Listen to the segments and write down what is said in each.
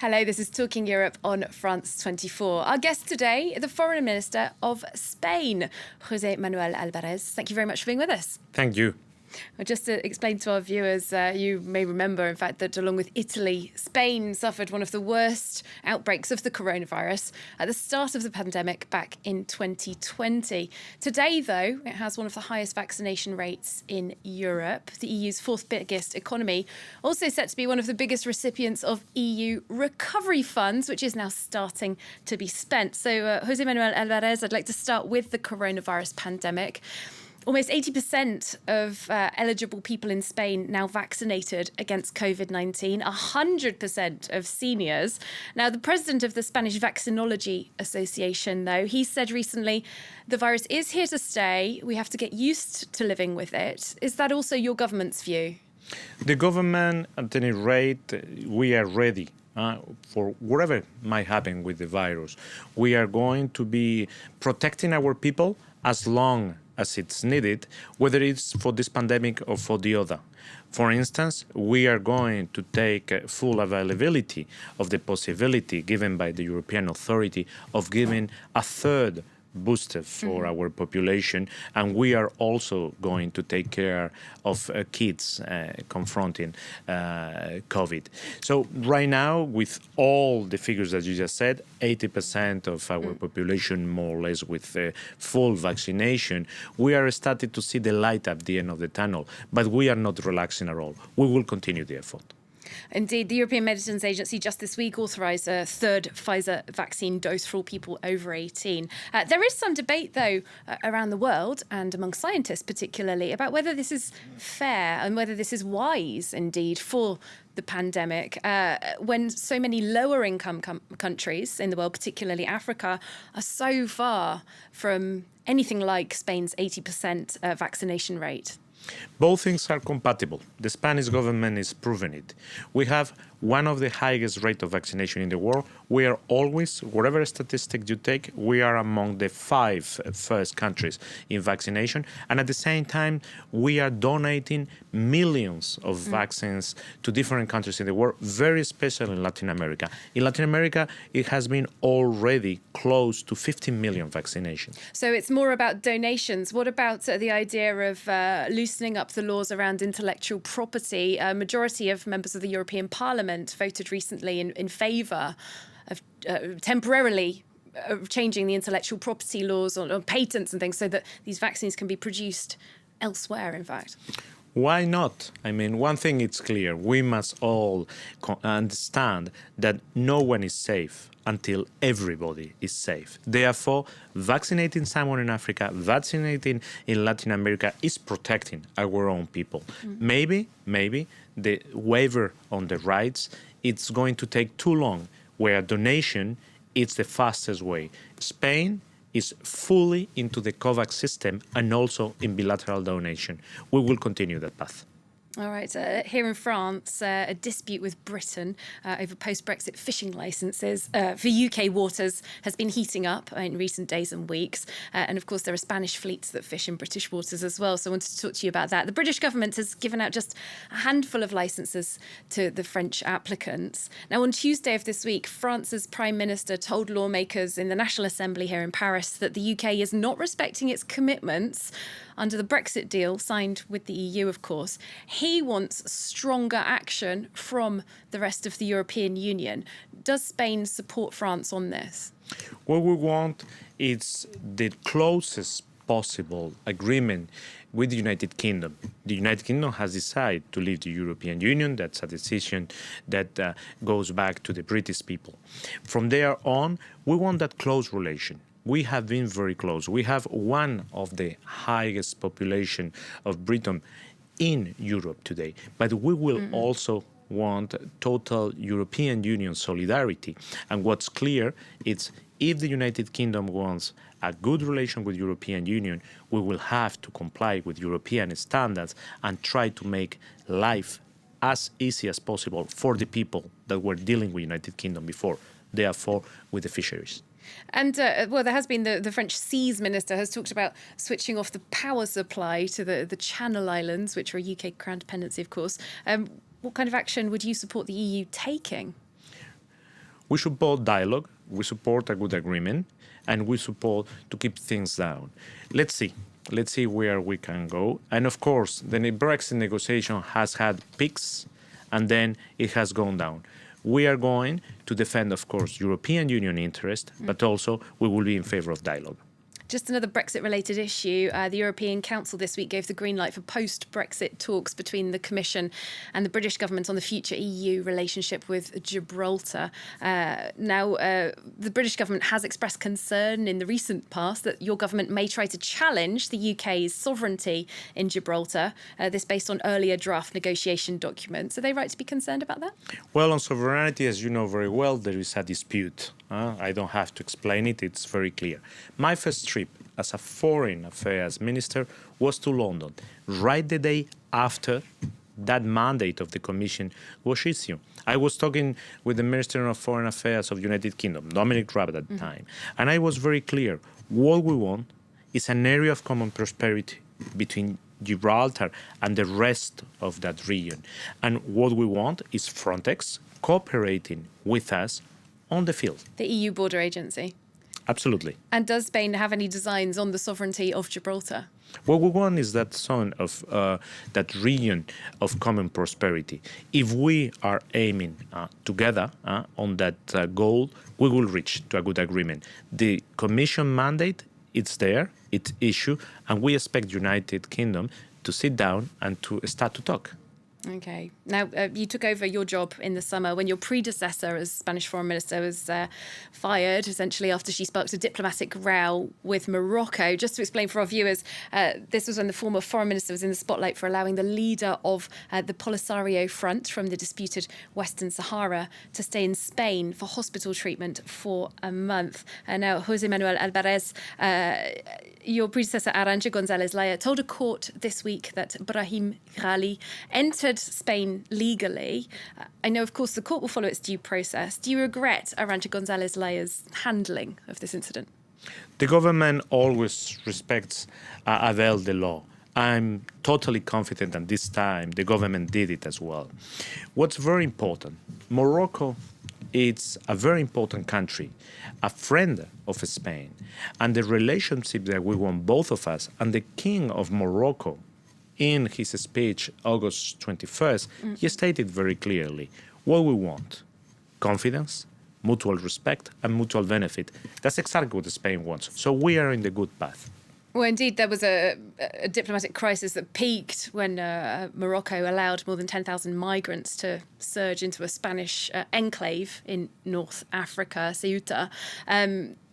Hello, this is Talking Europe on France 24. Our guest today, the Foreign Minister of Spain, José Manuel Álvarez. Thank you very much for being with us. Thank you. Well, just to explain to our viewers, you may remember, in fact, that along with Italy, Spain suffered one of the worst outbreaks of the coronavirus at the start of the pandemic back in 2020. Today, though, it has one of the highest vaccination rates in Europe, the EU's fourth biggest economy, also set to be one of the biggest recipients of EU recovery funds, which is now starting to be spent. So, José Manuel Álvarez, I'd like to start with the coronavirus pandemic. Almost 80% of eligible people in Spain now vaccinated against COVID-19, 100% of seniors. Now, the president of the Spanish Vaccinology Association, though, he said recently, the virus is here to stay. We have to get used to living with it. Is that also your government's view? The government, at any rate, we are ready. For whatever might happen with the virus. We are going to be protecting our people as long as it's needed, whether it's for this pandemic or for the other. For instance, we are going to take full availability of the possibility given by the European Authority of giving a third booster for our population, and we are also going to take care of kids confronting COVID. So right now, with all the figures that you just said, 80% of our population more or less with full vaccination, we are starting to see the light at the end of the tunnel, but we are not relaxing at all. We will continue the effort. Indeed, the European Medicines Agency just this week authorised a third Pfizer vaccine dose for all people over 18. There is some debate, though, around the world and among scientists particularly about whether this is fair and whether this is wise, indeed, for the pandemic, when so many lower income countries in the world, particularly Africa, are so far from anything like Spain's 80% vaccination rate. Both things are compatible. The Spanish government is proving it. We have one of the highest rate of vaccination in the world. We are always, whatever statistic you take, we are among the 5 first countries in vaccination. And at the same time, we are donating millions of vaccines to different countries in the world, very especially in Latin America. In Latin America, it has been already close to 15 million vaccinations. So it's more about donations. What about the idea of loosening up the laws around intellectual property? A majority of members of the European Parliament voted recently in favour of temporarily changing the intellectual property laws on patents and things so that these vaccines can be produced elsewhere, in fact. Why not? I mean, one thing is clear. We must all understand that no one is safe until everybody is safe. Therefore, vaccinating someone in Africa, vaccinating in Latin America is protecting our own people. Maybe the waiver on the rights, it's going to take too long, where a donation is the fastest way. Spain is fully into the COVAX system and also in bilateral donation. We will continue that path. All right. Here in France, a dispute with Britain over post-Brexit fishing licences for UK waters has been heating up in recent days and weeks. And of course, there are Spanish fleets that fish in British waters as well. So I wanted to talk to you about that. The British government has given out just a handful of licences to the French applicants. Now, on Tuesday of this week, France's Prime Minister told lawmakers in the National Assembly here in Paris that the UK is not respecting its commitments under the Brexit deal signed with the EU, of course. He wants stronger action from the rest of the European Union. Does Spain support France on this? What we want is the closest possible agreement with the United Kingdom. The United Kingdom has decided to leave the European Union. That's a decision that goes back to the British people. From there on, we want that close relation. We have been very close. We have one of the highest population of Britain in Europe today, but we will also want total European Union solidarity. And what's clear is if the United Kingdom wants a good relation with the European Union, we will have to comply with European standards and try to make life as easy as possible for the people that were dealing with the United Kingdom before, therefore with the fisheries. And, well, there has been the French Seas Minister has talked about switching off the power supply to the Channel Islands, which are a UK crown dependency, of course. What kind of action would you support the EU taking? We support dialogue, we support a good agreement, and we support to keep things down. Let's see where we can go. And of course, the Brexit negotiation has had peaks, and then it has gone down. We are going to defend, of course, European Union interest, but also we will be in favor of dialogue. Just another Brexit-related issue. The European Council this week gave the green light for post-Brexit talks between the Commission and the British government on the future EU relationship with Gibraltar. The British government has expressed concern in the recent past that your government may try to challenge the UK's sovereignty in Gibraltar, this based on earlier draft negotiation documents. Are they right to be concerned about that? Well, on sovereignty, as you know very well, there is a dispute. I don't have to explain it. It's very clear. My first trip as a foreign affairs minister was to London, right the day after that mandate of the Commission was issued. I was talking with the Minister of Foreign Affairs of the United Kingdom, Dominic Raab at the time, and I was very clear. What we want is an area of common prosperity between Gibraltar and the rest of that region. And what we want is Frontex cooperating with us on the field. The EU border agency. Absolutely. And does Spain have any designs on the sovereignty of Gibraltar? What we want is that zone of that region of common prosperity. If we are aiming together on that goal, we will reach to a good agreement. The Commission mandate, it's there, it's issued, and we expect United Kingdom to sit down and to start to talk. Okay. Now, you took over your job in the summer when your predecessor as Spanish foreign minister was fired, essentially after she sparked a diplomatic row with Morocco. Just to explain for our viewers, this was when the former foreign minister was in the spotlight for allowing the leader of the Polisario Front from the disputed Western Sahara to stay in Spain for hospital treatment for a month. Now, José Manuel Alvarez, your predecessor Arantxa González Laya told a court this week that Brahim Ghali entered Spain legally. I know, of course, the court will follow its due process. Do you regret Arantxa González Laya's handling of this incident? The government always respects the law. I'm totally confident that this time the government did it as well. What's very important, Morocco, it's a very important country, a friend of Spain, and the relationship that we want both of us, and the King of Morocco, in his speech, August 21st, he stated very clearly what we want: confidence, mutual respect, and mutual benefit. That's exactly what Spain wants. So we are in the good path. Well, indeed, there was a diplomatic crisis that peaked when Morocco allowed more than 10,000 migrants to surge into a Spanish enclave in North Africa, Ceuta.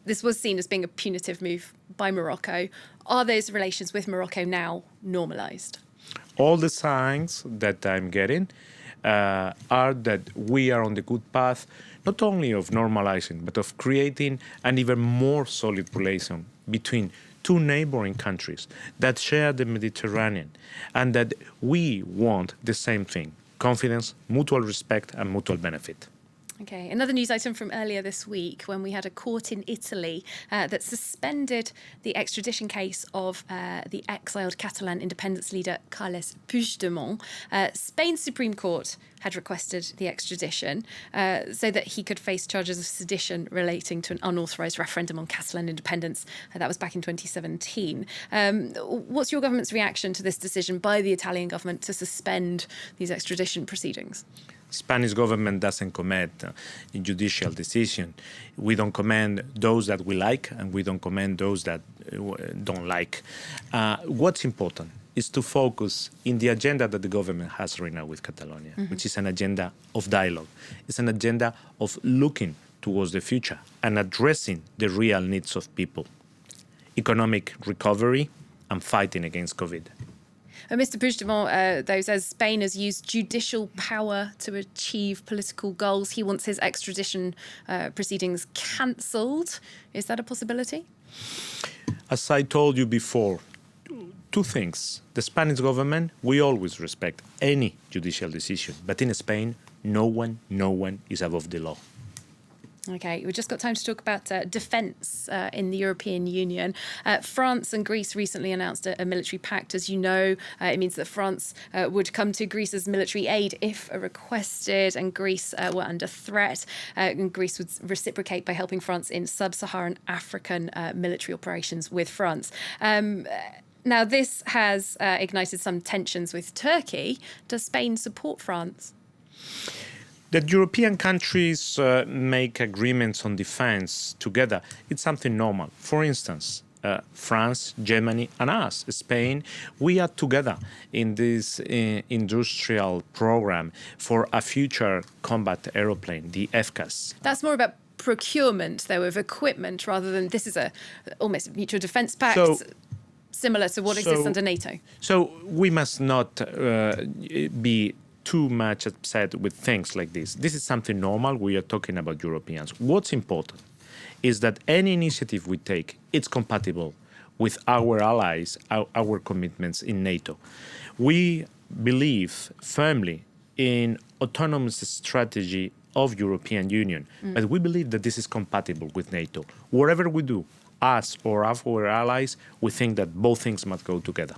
This was seen as being a punitive move by Morocco. Are those relations with Morocco now normalised? All the signs that I'm getting are that we are on the good path, not only of normalizing, but of creating an even more solid relation between two neighboring countries that share the Mediterranean, and that we want the same thing: confidence, mutual respect, and mutual benefit. Okay, another news item from earlier this week when we had a court in Italy that suspended the extradition case of the exiled Catalan independence leader Carles Puigdemont. Spain's Supreme Court had requested the extradition so that he could face charges of sedition relating to an unauthorised referendum on Catalan independence. That was back in 2017. What's your government's reaction to this decision by the Italian government to suspend these extradition proceedings? Spanish government doesn't comment in judicial decision. We don't comment those that we like, and we don't comment those that don't like. What's important is to focus in the agenda that the government has right now with Catalonia, which is an agenda of dialogue. It's an agenda of looking towards the future and addressing the real needs of people: economic recovery and fighting against COVID. Mr. Puigdemont, though, says Spain has used judicial power to achieve political goals. He wants his extradition proceedings cancelled. Is that a possibility? As I told you before, two things. The Spanish government, we always respect any judicial decision. But in Spain, no one is above the law. Okay, we've just got time to talk about defence in the European Union. France and Greece recently announced a military pact. As you know, it means that France would come to Greece's military aid if requested, and Greece were under threat. And Greece would reciprocate by helping France in sub-Saharan African military operations with France. Now, this has ignited some tensions with Turkey. Does Spain support France? That European countries make agreements on defense together, it's something normal. For instance, France, Germany, and us, Spain, we are together in this industrial program for a future combat aeroplane, the FCAS. That's more about procurement, though, of equipment, rather than this is almost mutual defence pact. Similar to what exists under NATO. So we must not be too much upset with things like this. This is something normal. We are talking about Europeans. What's important is that any initiative we take, it's compatible with our allies, our commitments in NATO. We believe firmly in autonomous strategy of European Union, but we believe that this is compatible with NATO. Whatever we do, us or our allies, we think that both things must go together.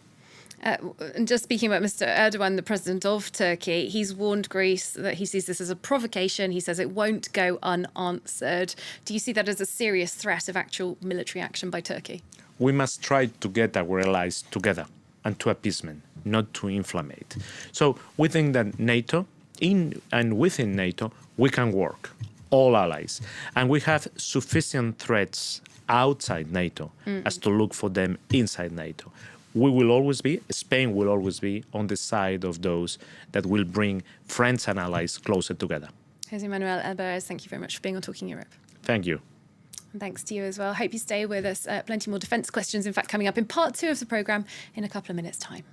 And just speaking about Mr. Erdogan, the president of Turkey, he's warned Greece that he sees this as a provocation. He says it won't go unanswered. Do you see that as a serious threat of actual military action by Turkey? We must try to get our allies together and to appeasement, not to inflammate. So we think that NATO, and within NATO, we can work, all allies. And we have sufficient threats outside NATO as to look for them inside NATO. We will always be, Spain will always be on the side of those that will bring friends and allies closer together. José Manuel Alvarez, thank you very much for being on Talking Europe. Thank you. And thanks to you as well. Hope you stay with us. Plenty more defence questions, in fact, coming up in part 2 of the programme in a couple of minutes' time.